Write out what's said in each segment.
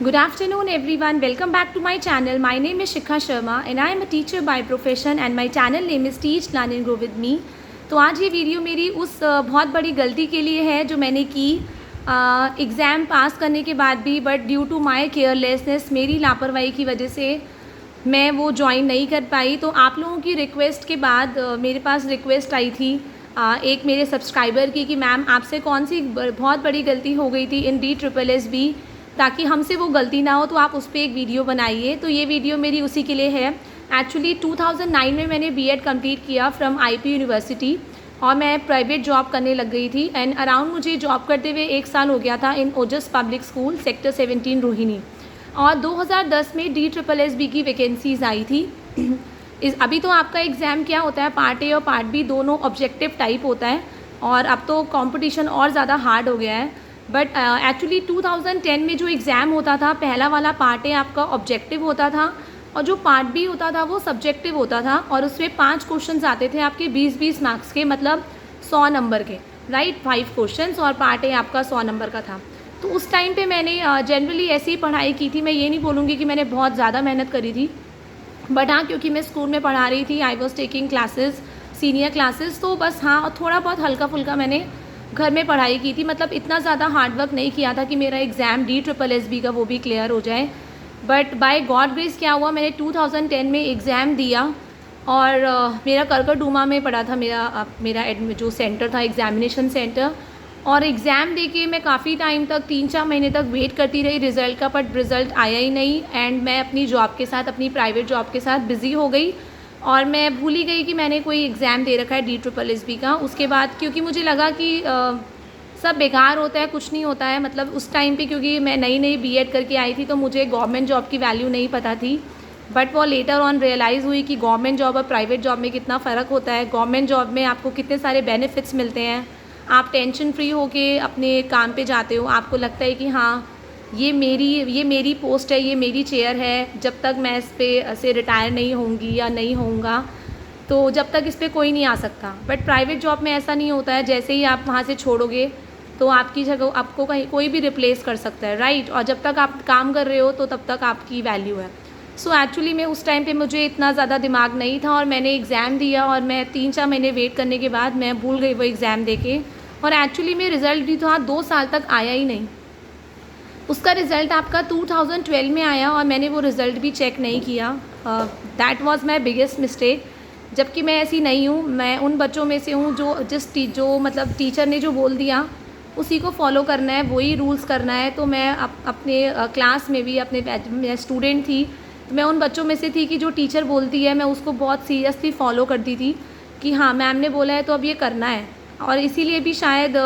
Good afternoon everyone. Welcome back to my channel. My name is Shikha Sharma and I am a teacher by profession and my channel name is Teach Learn and Grow with Me. तो आज ये video मेरी उस बहुत बड़ी गलती के लिए है जो मैंने की एग्ज़ाम पास करने के बाद भी, but due to my carelessness, मेरी लापरवाही की वजह से मैं वो ज्वाइन नहीं कर पाई। तो आप लोगों की रिक्वेस्ट के बाद मेरे पास रिक्वेस्ट आई थी एक मेरे सब्सक्राइबर की कि मैम आपसे कौन सी बहुत बड़ी गलती हो गई थी इन DSSB, ताकि हमसे वो गलती ना हो, तो आप उस पर एक वीडियो बनाइए। तो ये वीडियो मेरी उसी के लिए है। एक्चुअली 2009 में मैंने B.Ed कंप्लीट किया फ्रॉम IP यूनिवर्सिटी और मैं प्राइवेट जॉब करने लग गई थी। एंड अराउंड मुझे जॉब करते हुए 1 साल हो गया था इन ओजस पब्लिक स्कूल सेक्टर 17 रोहिणी। और 2010 में DSSB की वैकेंसीज़ आई थी। अभी तो आपका एग्ज़ाम क्या होता है, पार्ट ए और पार्ट बी दोनों ऑब्जेक्टिव टाइप होता है और अब तो कंपटीशन और ज़्यादा हार्ड हो गया है। बट एक्चुअली 2010 में जो एग्ज़ाम होता था, पहला वाला पार्ट ए आपका ऑब्जेक्टिव होता था और जो पार्ट बी होता था वो सब्जेक्टिव होता था और उसमें 5 क्वेश्चंस आते थे आपके 20-20 मार्क्स के, मतलब 100 नंबर के, राइट। 5 क्वेश्चंस और पार्ट ए आपका 100 नंबर का था। तो उस टाइम पे मैंने जनरली ऐसी ही पढ़ाई की थी। मैं ये नहीं बोलूँगी कि मैंने बहुत ज़्यादा मेहनत करी थी, बट हाँ, क्योंकि मैं स्कूल में पढ़ा रही थी, I was taking classes, senior classes, तो बस हाँ थोड़ा बहुत हल्का फुल्का मैंने घर में पढ़ाई की थी। मतलब इतना ज़्यादा हार्डवर्क नहीं किया था कि मेरा एग्ज़ाम DSSB का वो भी क्लियर हो जाए। बट बाय गॉड ग्रेस क्या हुआ, मैंने 2010 में एग्ज़ाम दिया और मेरा करकरडूमा में पड़ा था मेरा जो सेंटर था, एग्ज़ामिनेशन सेंटर। और एग्ज़ाम देके मैं काफ़ी टाइम तक 3-4 महीने तक वेट करती रही रिज़ल्ट का, बट रिज़ल्ट आया ही नहीं। एंड मैं अपनी जॉब के साथ, अपनी प्राइवेट जॉब के साथ बिज़ी हो गई और मैं भूल ही गई कि मैंने कोई एग्ज़ाम दे रखा है DSSB का। उसके बाद क्योंकि मुझे लगा कि सब बेकार होता है, कुछ नहीं होता है, मतलब उस टाइम पे क्योंकि मैं नई B.Ed करके आई थी तो मुझे गवर्नमेंट जॉब की वैल्यू नहीं पता थी। बट वो लेटर ऑन रियलाइज़ हुई कि गवर्नमेंट जॉब और प्राइवेट जॉब में कितना फ़र्क होता है। गवर्नमेंट जॉब में आपको कितने सारे बेनिफिट्स मिलते हैं, आप टेंशन फ्री होके अपने काम पे जाते हो, आपको लगता है कि हाँ ये मेरी पोस्ट है, ये मेरी चेयर है, जब तक मैं इस पे से रिटायर नहीं होंगी या नहीं होऊंगा तो जब तक इस पर कोई नहीं आ सकता। बट प्राइवेट जॉब में ऐसा नहीं होता है, जैसे ही आप वहाँ से छोड़ोगे तो आपकी जगह आपको कहीं कोई भी रिप्लेस कर सकता है, राइट। और जब तक आप काम कर रहे हो तो तब तक आपकी वैल्यू है। सो एक्चुअली मैं उस टाइम पे मुझे इतना ज़्यादा दिमाग नहीं था और मैंने एग्ज़ाम दिया और मैं 3-4 महीने वेट करने के बाद मैं भूल गई वो एग्ज़ाम देके। और एक्चुअली में रिज़ल्ट भी था 2 साल तक आया ही नहीं। उसका रिज़ल्ट आपका 2012 में आया और मैंने वो रिज़ल्ट भी चेक नहीं किया। That was my biggest mistake. जबकि मैं ऐसी नहीं हूँ, मैं उन बच्चों में से हूँ जो मतलब टीचर ने जो बोल दिया उसी को फॉलो करना है, वही रूल्स करना है। तो मैं अपने क्लास में भी मैं स्टूडेंट थी, तो मैं उन बच्चों में से थी कि जो टीचर बोलती है मैं उसको बहुत सीरियसली फॉलो करती थी कि हाँ मैम ने बोला है तो अब ये करना है। और इसीलिए भी शायद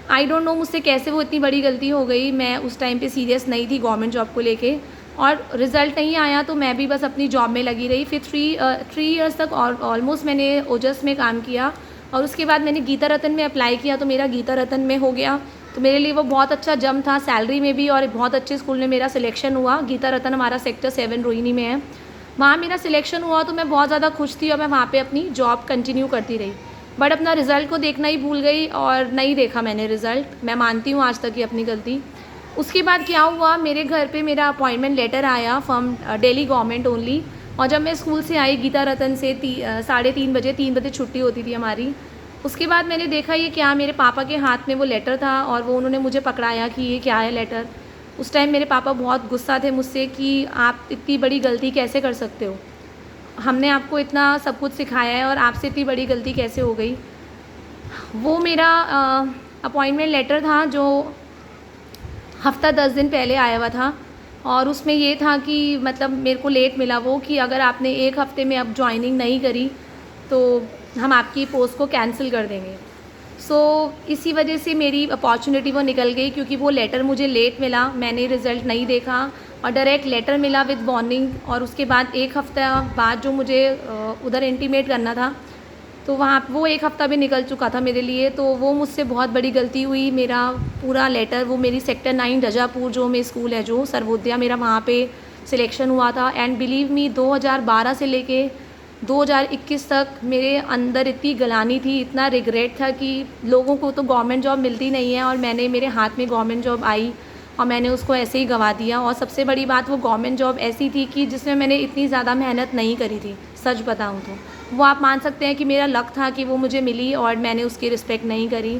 आई डोंट नो मुझसे कैसे वो इतनी बड़ी गलती हो गई। मैं उस टाइम पे सीरियस नहीं थी गवर्नमेंट जॉब को लेके और रिज़ल्ट नहीं आया तो मैं भी बस अपनी जॉब में लगी रही। फिर 3 इयर्स तक ऑलमोस्ट मैंने ओजस में काम किया और उसके बाद मैंने गीता रतन में अप्लाई किया तो मेरा गीता रतन में हो गया। तो मेरे लिए वो बहुत अच्छा जंप था, सैलरी में भी, और बहुत अच्छे स्कूल में मेरा सिलेक्शन हुआ। गीता रतन हमारा सेक्टर 7 रोहिणी में है, वहाँ मेरा सिलेक्शन हुआ तो मैं बहुत ज़्यादा खुश थी और मैं वहाँ पर अपनी जॉब कंटिन्यू करती रही। बट अपना रिज़ल्ट को देखना ही भूल गई और नहीं देखा मैंने रिज़ल्ट। मैं मानती हूँ आज तक की अपनी गलती। उसके बाद क्या हुआ, मेरे घर पे मेरा अपॉइंटमेंट लेटर आया फ्रॉम दिल्ली गवर्नमेंट ओनली। और जब मैं स्कूल से आई गीता रतन से 3:30 बजे, 3 बजे छुट्टी होती थी हमारी। उसके बाद मैंने देखा ये क्या, मेरे पापा के हाथ में वो लेटर था और वो उन्होंने मुझे पकड़ाया कि ये क्या है लेटर। उस टाइम मेरे पापा बहुत गुस्सा थे मुझसे कि आप इतनी बड़ी गलती कैसे कर सकते हो, हमने आपको इतना सब कुछ सिखाया है और आपसे इतनी बड़ी गलती कैसे हो गई। वो मेरा अपॉइंटमेंट लेटर था जो हफ़्ता 10 दिन पहले आया हुआ था और उसमें ये था कि मतलब मेरे को लेट मिला वो कि अगर आपने 1 हफ़्ते में अब ज्वाइनिंग नहीं करी तो हम आपकी पोस्ट को कैंसिल कर देंगे। सो इसी वजह से मेरी अपॉर्चुनिटी वो निकल गई, क्योंकि वो लेटर मुझे लेट मिला, मैंने रिज़ल्ट नहीं देखा और डायरेक्ट लेटर मिला विद वार्निंग। और उसके बाद 1 हफ़्ता बाद जो मुझे उधर इंटीमेट करना था तो वहाँ वो 1 हफ़्ता भी निकल चुका था मेरे लिए। तो वो मुझसे बहुत बड़ी गलती हुई। मेरा पूरा लेटर, वो मेरी सेक्टर 9 रजापुर जो में स्कूल है, जो सर्वोदया, मेरा वहाँ पे सिलेक्शन हुआ था। एंड बिलीव मी 2012 से लेके 2021 तक मेरे अंदर इतनी गलानी थी, इतना रिग्रेट था कि लोगों को तो गवर्नमेंट जॉब मिलती नहीं है और मेरे हाथ में गवर्नमेंट जॉब आई और मैंने उसको ऐसे ही गंवा दिया। और सबसे बड़ी बात, वो गवर्नमेंट जॉब ऐसी थी कि जिसमें मैंने इतनी ज़्यादा मेहनत नहीं करी थी, सच बताऊँ तो। वो आप मान सकते हैं कि मेरा लक था कि वो मुझे मिली और मैंने उसकी रिस्पेक्ट नहीं करी।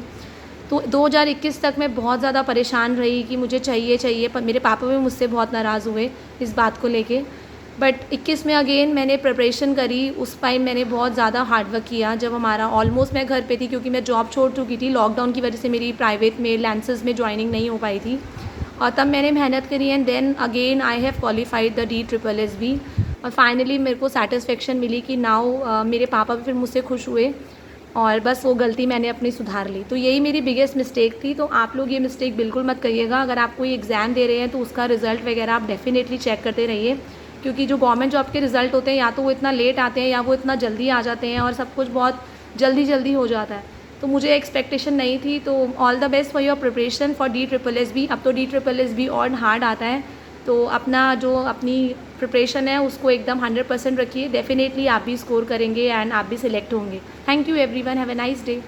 तो 2021 तक मैं बहुत ज़्यादा परेशान रही कि मुझे चाहिए, पर मेरे पापा भी मुझसे बहुत नाराज़ हुए इस बात को लेके। बट 21 में अगेन मैंने प्रिपरेशन करी। उस टाइम मैंने बहुत ज़्यादा हार्ड वर्क किया। जब हमारा ऑलमोस्ट मैं घर पे थी, क्योंकि मैं जॉब छोड़ चुकी थी, लॉकडाउन की वजह से मेरी प्राइवेट में लैंसेस में ज्वाइनिंग नहीं हो पाई थी, और तब मैंने मेहनत करी। And then again I have qualified the DSSB, और फाइनली मेरे को सेटिस्फेक्शन मिली कि नाउ मेरे पापा भी फिर मुझसे खुश हुए, और बस वो गलती मैंने अपनी सुधार ली। तो यही मेरी बिगेस्ट मिस्टेक थी। तो आप लोग ये मिस्टेक बिल्कुल मत करिएगा। अगर आप कोई एग्ज़ाम दे रहे हैं तो उसका रिज़ल्ट वगैरह आप डेफिनेटली चेक करते रहिए, क्योंकि जो गवर्नमेंट जॉब के रिज़ल्ट होते हैं या तो वो इतना लेट आते हैं या वो इतना जल्दी आ जाते हैं, और सब कुछ बहुत जल्दी हो जाता है। तो मुझे एक्सपेक्टेशन नहीं थी। तो all the best for your preparation for DSSB। अब तो DSSB और हार्ड आता है, तो अपनी प्रिपरेशन है उसको एकदम 100% रखिए। डेफिनेटली आप भी स्कोर करेंगे एंड आप भी सिलेक्ट होंगे। Thank you everyone, have a nice day.